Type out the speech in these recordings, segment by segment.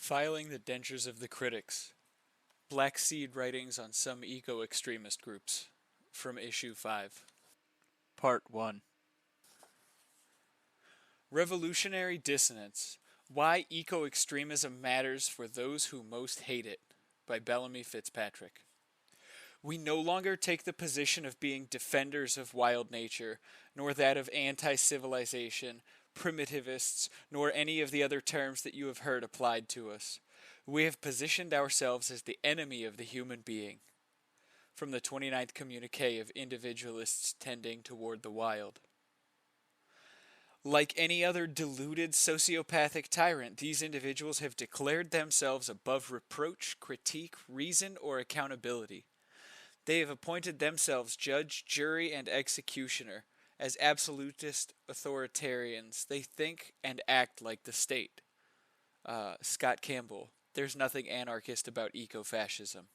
Filing the dentures of the critics. Blackseed writings on some eco-extremist groups. From issue 5. Part 1. Revolutionary Dissonance. Why Eco-Extremism Matters for Those Who Most Hate It. By Bellamy Fitzpatrick. We no longer take the position of being defenders of wild nature, nor that of anti-civilization, primitivists, nor any of the other terms that you have heard applied to us. We have positioned ourselves as the enemy of the human being. From the 29th Communique of Individualists Tending Toward the Wild. Like any other deluded sociopathic tyrant, these individuals have declared themselves above reproach, critique, reason, or accountability. They have appointed themselves judge, jury, and executioner. As absolutist authoritarians, they think and act like the state. Scott Campbell. There's nothing anarchist about eco-fascism.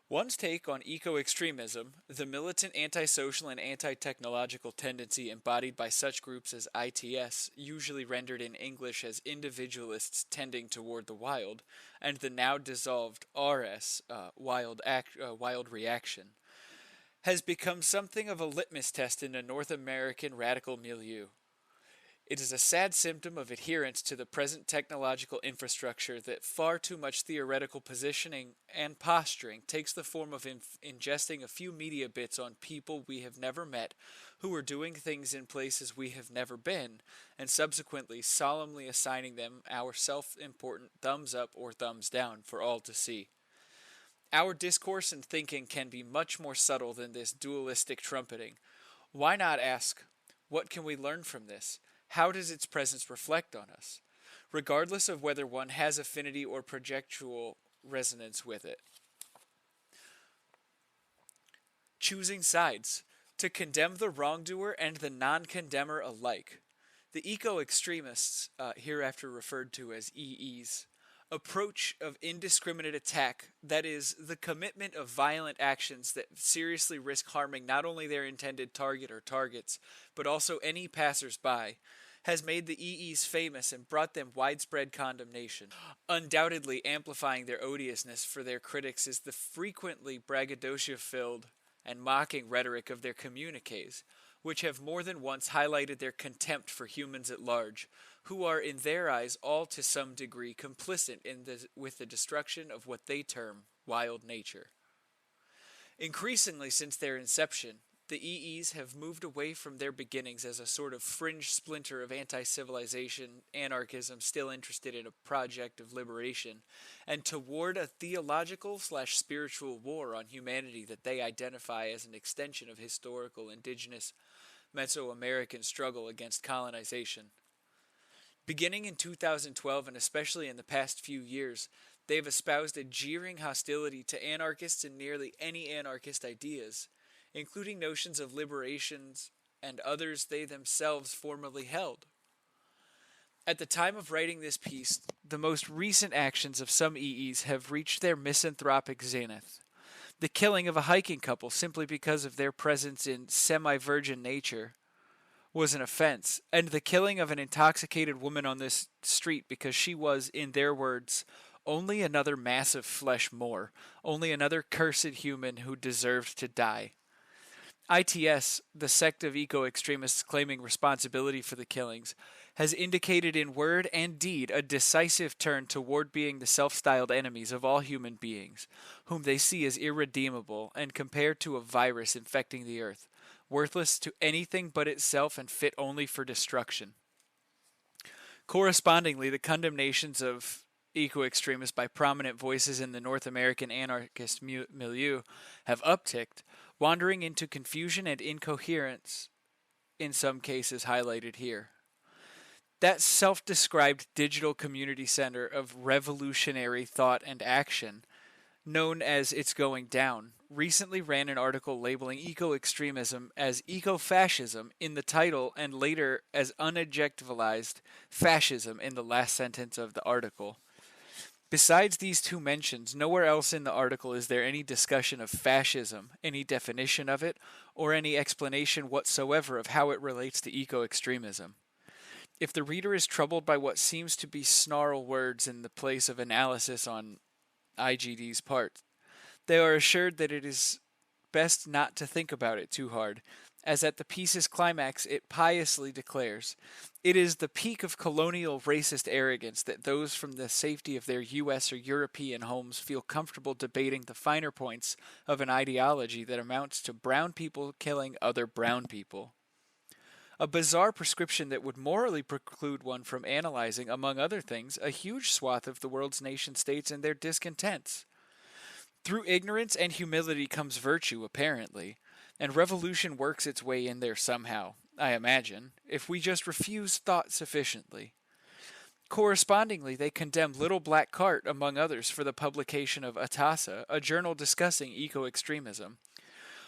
One's take on eco-extremism, the militant antisocial and anti-technological tendency embodied by such groups as ITS, usually rendered in English as individualists tending toward the wild, and the now dissolved RS, wild reaction, has become something of a litmus test in a North American radical milieu. It is a sad symptom of adherence to the present technological infrastructure that far too much theoretical positioning and posturing takes the form of ingesting a few media bits on people we have never met who are doing things in places we have never been, and subsequently solemnly assigning them our self-important thumbs up or thumbs down for all to see. Our discourse and thinking can be much more subtle than this dualistic trumpeting. Why not ask, what can we learn from this? How does its presence reflect on us, regardless of whether one has affinity or projectual resonance with it? Choosing sides, to condemn the wrongdoer and the non-condemner alike. The eco-extremists, hereafter referred to as EEs, approach of indiscriminate attack, that is, the commitment of violent actions that seriously risk harming not only their intended target or targets, but also any passers-by, has made the EEs famous and brought them widespread condemnation. Undoubtedly amplifying their odiousness for their critics is the frequently braggadocio-filled and mocking rhetoric of their communiques, which have more than once highlighted their contempt for humans at large, who are in their eyes all to some degree complicit with the destruction of what they term wild nature. Increasingly since their inception, the EEs have moved away from their beginnings as a sort of fringe splinter of anti-civilization anarchism still interested in a project of liberation, and toward a theological/spiritual war on humanity that they identify as an extension of historical indigenous Mesoamerican struggle against colonization. Beginning in 2012 and especially in the past few years, they have espoused a jeering hostility to anarchists and nearly any anarchist ideas, including notions of liberations and others they themselves formerly held. At the time of writing this piece, the most recent actions of some EEs have reached their misanthropic zenith. The killing of a hiking couple simply because of their presence in semi-virgin nature was an offense, and the killing of an intoxicated woman on this street because she was, in their words, only another mass of flesh more, only another cursed human who deserved to die. ITS, the sect of eco-extremists claiming responsibility for the killings, has indicated in word and deed a decisive turn toward being the self-styled enemies of all human beings, whom they see as irredeemable and compared to a virus infecting the earth, worthless to anything but itself and fit only for destruction. Correspondingly, the condemnations of eco-extremists by prominent voices in the North American anarchist milieu have upticked, wandering into confusion and incoherence, in some cases highlighted here. That self-described digital community center of revolutionary thought and action, known as It's Going Down, recently ran an article labeling eco-extremism as eco-fascism in the title and later as unadjectivalized fascism in the last sentence of the article. Besides these two mentions, nowhere else in the article is there any discussion of fascism, any definition of it, or any explanation whatsoever of how it relates to eco-extremism. If the reader is troubled by what seems to be snarl words in the place of analysis on IGD's part, they are assured that it is best not to think about it too hard, as at the piece's climax it piously declares, "It is the peak of colonial racist arrogance that those from the safety of their US or European homes feel comfortable debating the finer points of an ideology that amounts to brown people killing other brown people." A bizarre prescription that would morally preclude one from analyzing, among other things, a huge swath of the world's nation states and their discontents. Through ignorance and humility comes virtue, apparently, and revolution works its way in there somehow, I imagine, if we just refuse thought sufficiently. Correspondingly, they condemn Little Black Cart, among others, for the publication of Atassa, a journal discussing eco-extremism.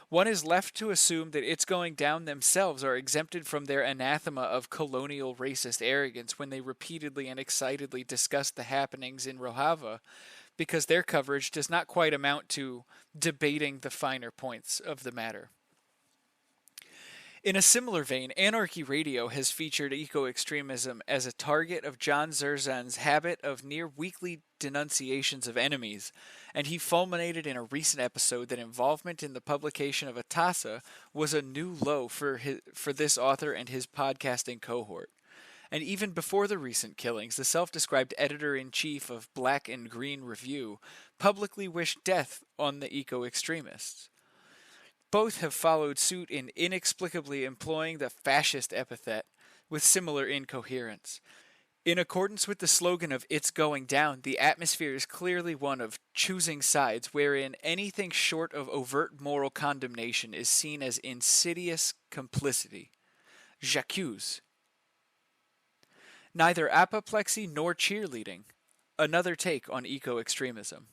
One is left to assume that its going down themselves are exempted from their anathema of colonial racist arrogance when they repeatedly and excitedly discuss the happenings in Rojava, because their coverage does not quite amount to debating the finer points of the matter. In a similar vein, Anarchy Radio has featured eco-extremism as a target of John Zerzan's habit of near-weekly denunciations of enemies, and he fulminated in a recent episode that involvement in the publication of Atassa was a new low for this author and his podcasting cohort. And even before the recent killings, the self-described editor-in-chief of Black and Green Review publicly wished death on the eco-extremists. Both have followed suit in inexplicably employing the fascist epithet with similar incoherence. In accordance with the slogan of "It's going down," the atmosphere is clearly one of choosing sides, wherein anything short of overt moral condemnation is seen as insidious complicity. J'accuse. Neither apoplexy nor cheerleading. Another take on eco-extremism.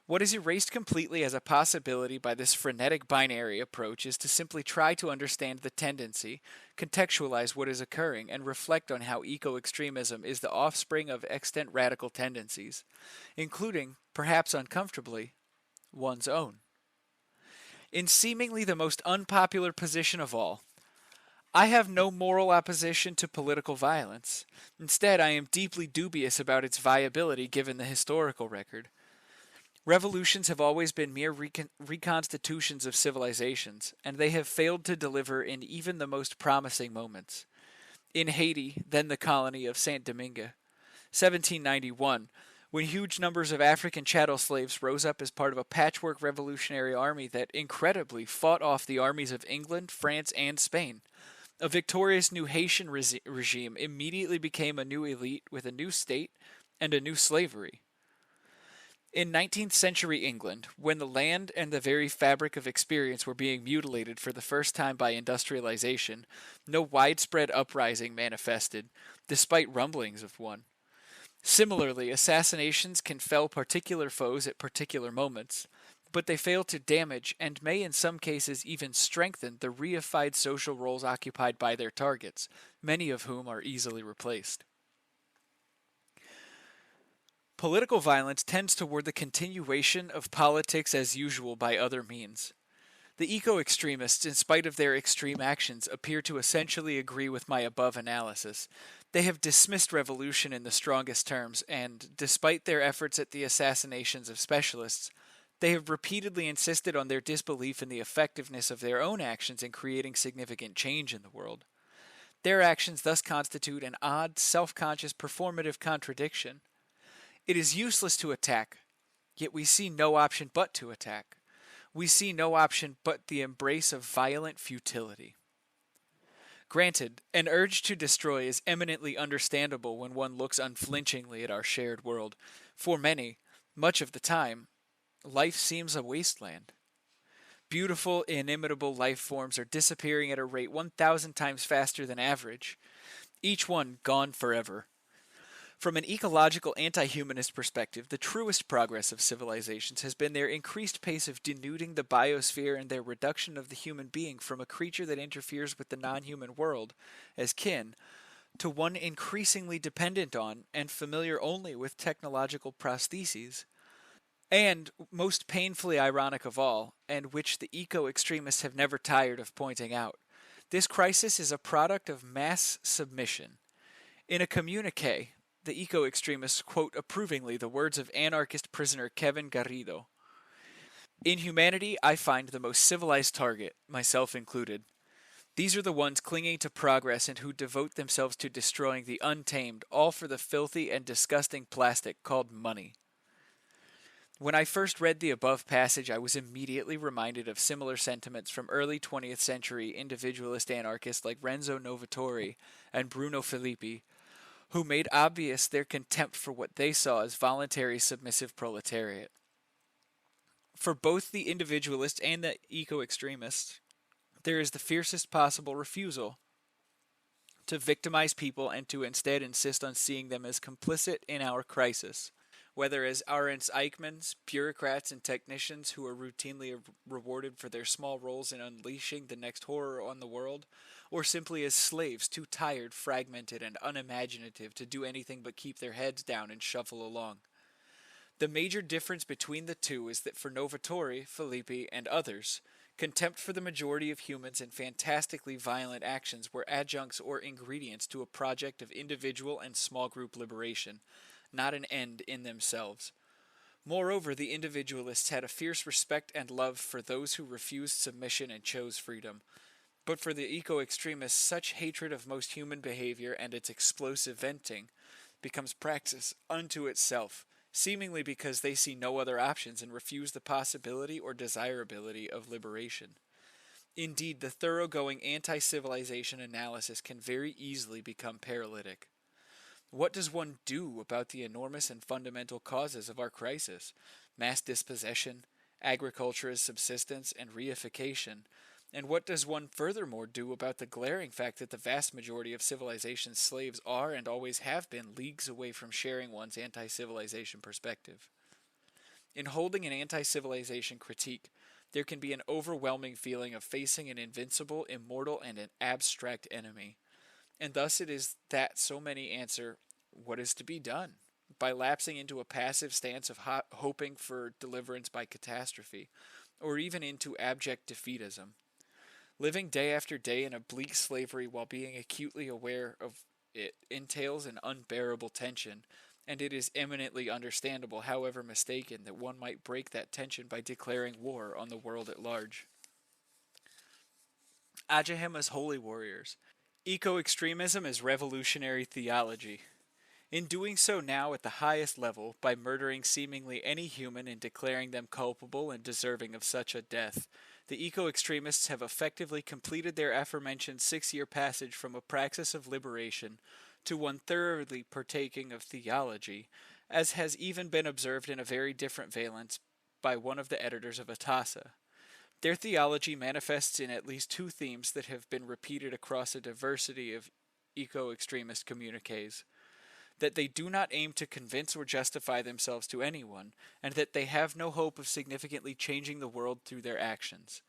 What is erased completely as a possibility by this frenetic binary approach is to simply try to understand the tendency, contextualize what is occurring, and reflect on how eco-extremism is the offspring of extant radical tendencies, including, perhaps uncomfortably, one's own. In seemingly the most unpopular position of all, I have no moral opposition to political violence. Instead, I am deeply dubious about its viability given the historical record. Revolutions have always been mere reconstitutions of civilizations, and they have failed to deliver in even the most promising moments. In Haiti, then the colony of Saint Domingue, 1791, when huge numbers of African chattel slaves rose up as part of a patchwork revolutionary army that incredibly fought off the armies of England, France, and Spain, a victorious new Haitian regime immediately became a new elite with a new state and a new slavery. In 19th century England, when the land and the very fabric of experience were being mutilated for the first time by industrialization, no widespread uprising manifested, despite rumblings of one. Similarly, assassinations can fell particular foes at particular moments, but they fail to damage and may in some cases even strengthen the reified social roles occupied by their targets, many of whom are easily replaced. Political violence tends toward the continuation of politics as usual by other means. The eco-extremists, in spite of their extreme actions, appear to essentially agree with my above analysis. They have dismissed revolution in the strongest terms, and, despite their efforts at the assassinations of specialists, they have repeatedly insisted on their disbelief in the effectiveness of their own actions in creating significant change in the world. Their actions thus constitute an odd, self-conscious, performative contradiction. It is useless to attack, yet we see no option but to attack. We see no option but the embrace of violent futility. Granted, an urge to destroy is eminently understandable when one looks unflinchingly at our shared world. For many, much of the time, life seems a wasteland. Beautiful, inimitable life forms are disappearing at a rate 1,000 times faster than average, each one gone forever. From an ecological anti-humanist perspective, the truest progress of civilizations has been their increased pace of denuding the biosphere and their reduction of the human being from a creature that interferes with the non-human world as kin to one increasingly dependent on and familiar only with technological prostheses. And, most painfully ironic of all, and which the eco-extremists have never tired of pointing out, This crisis is a product of mass submission. In a communique, the eco-extremists quote approvingly the words of anarchist prisoner Kevin Garrido. In humanity, I find the most civilized target, myself included. These are the ones clinging to progress and who devote themselves to destroying the untamed, all for the filthy and disgusting plastic called money. When I first read the above passage, I was immediately reminded of similar sentiments from early 20th century individualist anarchists like Renzo Novatore and Bruno Filippi, who made obvious their contempt for what they saw as voluntary submissive proletariat. For both the individualist and the eco-extremist, there is the fiercest possible refusal to victimize people and to instead insist on seeing them as complicit in our crisis, whether as Arendt's Eichmanns, bureaucrats, and technicians who are routinely rewarded for their small roles in unleashing the next horror on the world, or simply as slaves too tired, fragmented, and unimaginative to do anything but keep their heads down and shuffle along. The major difference between the two is that for Novatore, Filippi, and others, contempt for the majority of humans and fantastically violent actions were adjuncts or ingredients to a project of individual and small group liberation, not an end in themselves. Moreover, the individualists had a fierce respect and love for those who refused submission and chose freedom. But for the eco-extremists, such hatred of most human behavior and its explosive venting becomes praxis unto itself, seemingly because they see no other options and refuse the possibility or desirability of liberation. Indeed, the thoroughgoing anti-civilization analysis can very easily become paralytic. What does one do about the enormous and fundamental causes of our crisis? Mass dispossession, agriculture as subsistence, and reification. And what does one furthermore do about the glaring fact that the vast majority of civilization's slaves are and always have been leagues away from sharing one's anti-civilization perspective? In holding an anti-civilization critique, there can be an overwhelming feeling of facing an invincible, immortal, and an abstract enemy. And thus it is that so many answer, what is to be done? By lapsing into a passive stance of hoping for deliverance by catastrophe, or even into abject defeatism. Living day after day in a bleak slavery while being acutely aware of it entails an unbearable tension, and it is eminently understandable, however mistaken, that one might break that tension by declaring war on the world at large. Ajahema's Holy Warriors. Eco-extremism is revolutionary theology. In doing so now at the highest level, by murdering seemingly any human and declaring them culpable and deserving of such a death, the eco-extremists have effectively completed their aforementioned 6-year passage from a praxis of liberation to one thoroughly partaking of theology, as has even been observed in a very different valence by one of the editors of Atassa. Their theology manifests in at least 2 themes that have been repeated across a diversity of eco-extremist communiques: that they do not aim to convince or justify themselves to anyone, and that they have no hope of significantly changing the world through their actions.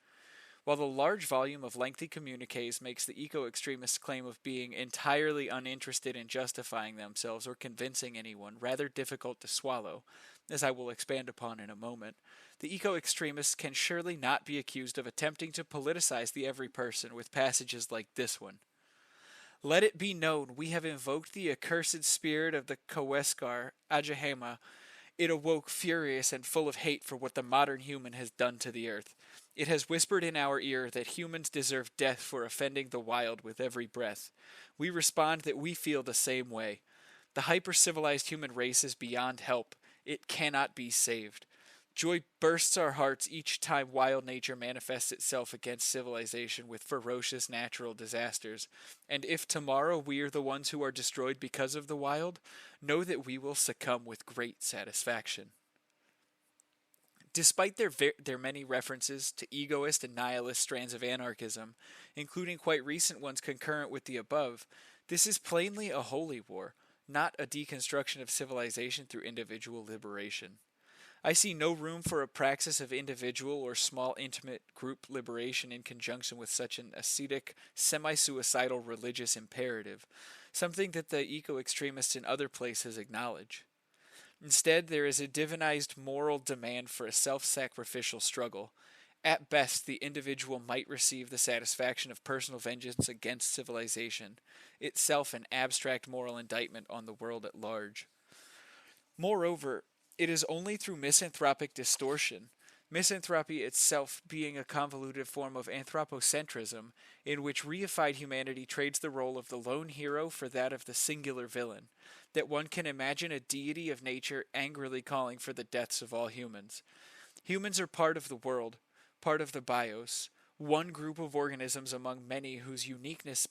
While the large volume of lengthy communiques makes the eco-extremists' claim of being entirely uninterested in justifying themselves or convincing anyone rather difficult to swallow, as I will expand upon in a moment, the eco-extremists can surely not be accused of attempting to politicize the every person with passages like this one. Let it be known, we have invoked the accursed spirit of the Coescar, Ajahema. It awoke furious and full of hate for what the modern human has done to the earth. It has whispered in our ear that humans deserve death for offending the wild with every breath. We respond that we feel the same way. The hyper-civilized human race is beyond help. It cannot be saved. Joy bursts our hearts each time wild nature manifests itself against civilization with ferocious natural disasters. And if tomorrow we are the ones who are destroyed because of the wild, know that we will succumb with great satisfaction. Despite their many references to egoist and nihilist strands of anarchism, including quite recent ones concurrent with the above, this is plainly a holy war, not a deconstruction of civilization through individual liberation. I see no room for a praxis of individual or small intimate group liberation in conjunction with such an ascetic, semi-suicidal religious imperative, something that the eco-extremists in other places acknowledge. Instead, there is a divinized moral demand for a self-sacrificial struggle, At best, the individual might receive the satisfaction of personal vengeance against civilization, itself an abstract moral indictment on the world at large. Moreover, it is only through misanthropic distortion, misanthropy itself being a convoluted form of anthropocentrism, in which reified humanity trades the role of the lone hero for that of the singular villain, that one can imagine a deity of nature angrily calling for the deaths of all humans. Humans are part of the world, part of the bios, one group of organisms among many whose uniqueness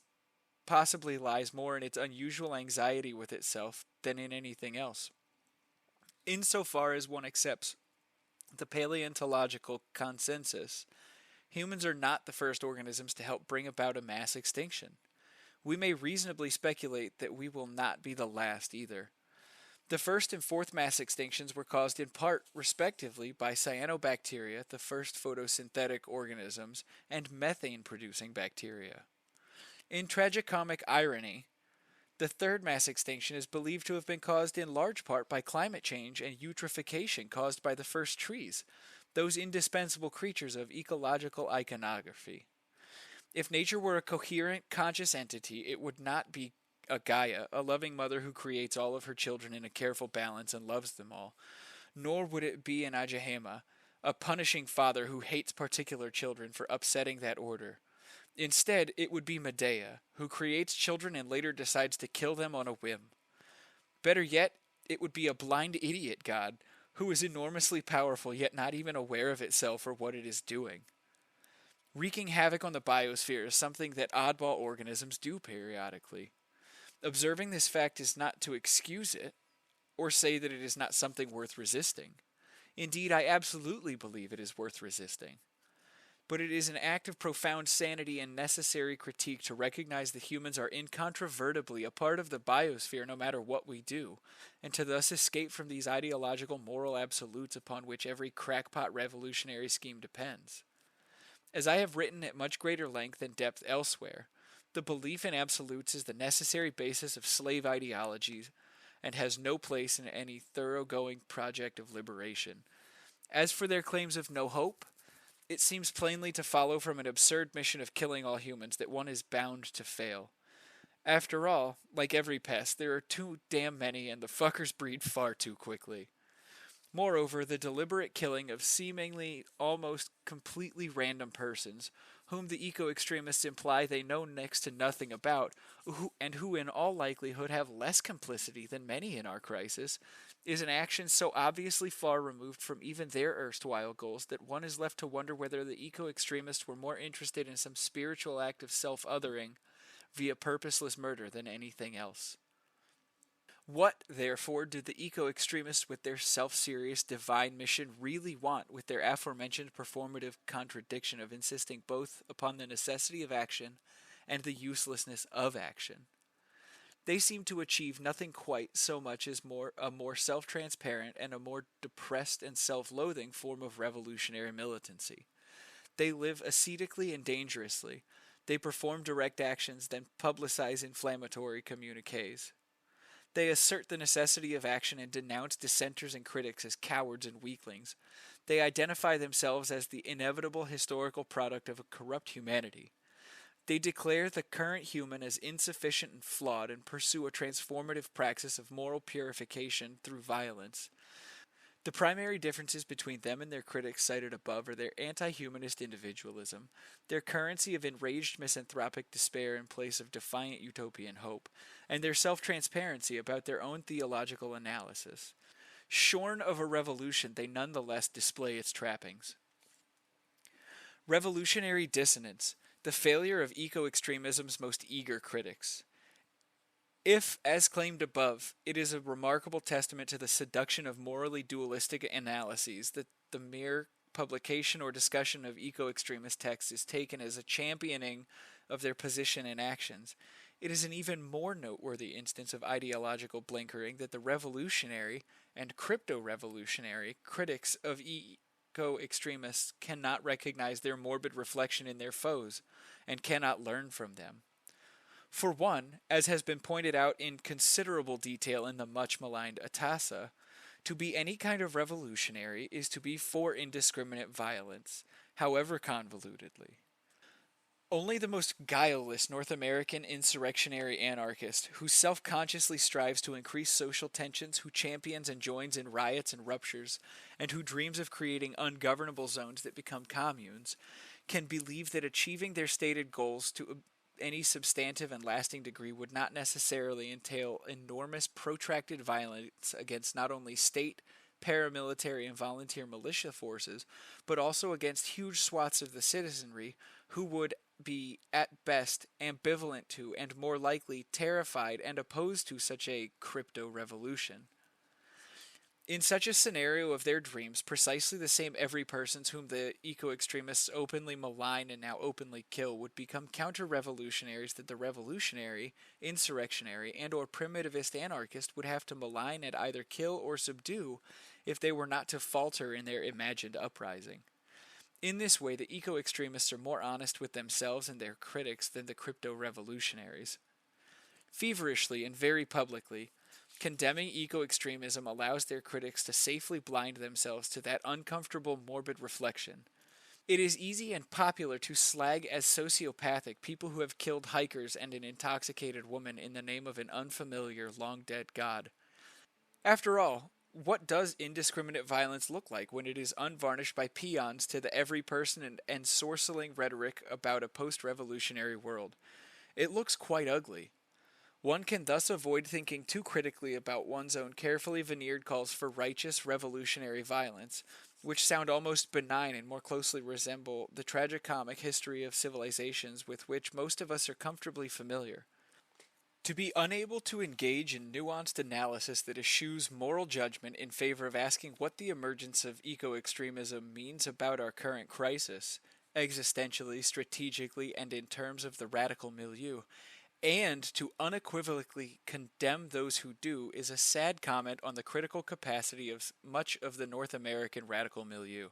possibly lies more in its unusual anxiety with itself than in anything else. Insofar as one accepts the paleontological consensus, humans are not the first organisms to help bring about a mass extinction. We may reasonably speculate that we will not be the last either. The first and fourth mass extinctions were caused in part, respectively, by cyanobacteria, the first photosynthetic organisms, and methane-producing bacteria. In tragicomic irony, the third mass extinction is believed to have been caused in large part by climate change and eutrophication caused by the first trees, those indispensable creatures of ecological iconography. If nature were a coherent, conscious entity, it would not be a Gaia, a loving mother who creates all of her children in a careful balance and loves them all, nor would it be an Ajahema, a punishing father who hates particular children for upsetting that order. Instead, it would be Medea, who creates children and later decides to kill them on a whim. Better yet, it would be a blind idiot god, who is enormously powerful yet not even aware of itself or what it is doing. Wreaking havoc on the biosphere is something that oddball organisms do periodically. Observing this fact is not to excuse it, or say that it is not something worth resisting. Indeed, I absolutely believe it is worth resisting. But it is an act of profound sanity and necessary critique to recognize that humans are incontrovertibly a part of the biosphere no matter what we do, and to thus escape from these ideological moral absolutes upon which every crackpot revolutionary scheme depends. As I have written at much greater length and depth elsewhere, the belief in absolutes is the necessary basis of slave ideologies and has no place in any thoroughgoing project of liberation. As for their claims of no hope, it seems plainly to follow from an absurd mission of killing all humans that one is bound to fail. After all, like every pest, there are too damn many and the fuckers breed far too quickly. Moreover, the deliberate killing of seemingly almost completely random persons, whom the eco-extremists imply they know next to nothing about, and who in all likelihood have less complicity than many in our crisis, is an action so obviously far removed from even their erstwhile goals that one is left to wonder whether the eco-extremists were more interested in some spiritual act of self-othering via purposeless murder than anything else. What, therefore, do the eco-extremists with their self-serious divine mission really want with their aforementioned performative contradiction of insisting both upon the necessity of action and the uselessness of action? They seem to achieve nothing quite so much as a more self-transparent and a more depressed and self-loathing form of revolutionary militancy. They live ascetically and dangerously. They perform direct actions, then publicize inflammatory communiques. They assert the necessity of action and denounce dissenters and critics as cowards and weaklings. They identify themselves as the inevitable historical product of a corrupt humanity. They declare the current human as insufficient and flawed and pursue a transformative praxis of moral purification through violence. The primary differences between them and their critics cited above are their anti-humanist individualism, their currency of enraged misanthropic despair in place of defiant utopian hope, and their self-transparency about their own theological analysis. Shorn of a revolution, they nonetheless display its trappings. Revolutionary dissonance, the failure of eco-extremism's most eager critics. If, as claimed above, it is a remarkable testament to the seduction of morally dualistic analyses that the mere publication or discussion of eco-extremist texts is taken as a championing of their position and actions, it is an even more noteworthy instance of ideological blinkering that the revolutionary and crypto-revolutionary critics of eco-extremists cannot recognize their morbid reflection in their foes and cannot learn from them. For one, as has been pointed out in considerable detail in the much-maligned Atassa, to be any kind of revolutionary is to be for indiscriminate violence, however convolutedly. Only the most guileless North American insurrectionary anarchist, who self consciously strives to increase social tensions, who champions and joins in riots and ruptures, and who dreams of creating ungovernable zones that become communes, can believe that achieving their stated goals to any substantive and lasting degree would not necessarily entail enormous protracted violence against not only state, paramilitary, and volunteer militia forces, but also against huge swaths of the citizenry who would be at best ambivalent to and more likely terrified and opposed to such a crypto revolution. In such a scenario of their dreams, precisely the same every persons whom the eco-extremists openly malign and now openly kill would become counter-revolutionaries that the revolutionary, insurrectionary, and or primitivist anarchist would have to malign and either kill or subdue if they were not to falter in their imagined uprising. In this way, the eco-extremists are more honest with themselves and their critics than the crypto-revolutionaries. Feverishly and very publicly, condemning eco-extremism allows their critics to safely blind themselves to that uncomfortable morbid reflection. It is easy and popular to slag as sociopathic people who have killed hikers and an intoxicated woman in the name of an unfamiliar, long-dead god. After all, what does indiscriminate violence look like when it is unvarnished by peons to the every person and ensorceling rhetoric about a post-revolutionary world? It looks quite ugly. One can thus avoid thinking too critically about one's own carefully veneered calls for righteous revolutionary violence, which sound almost benign and more closely resemble the tragicomic history of civilizations with which most of us are comfortably familiar. To be unable to engage in nuanced analysis that eschews moral judgment in favor of asking what the emergence of eco-extremism means about our current crisis, existentially, strategically, and in terms of the radical milieu, and to unequivocally condemn those who do is a sad comment on the critical capacity of much of the North American radical milieu.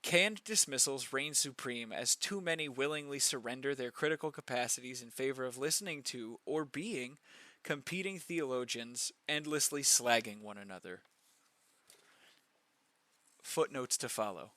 Canned dismissals reign supreme as too many willingly surrender their critical capacities in favor of listening to, or being, competing theologians endlessly slagging one another. Footnotes to follow.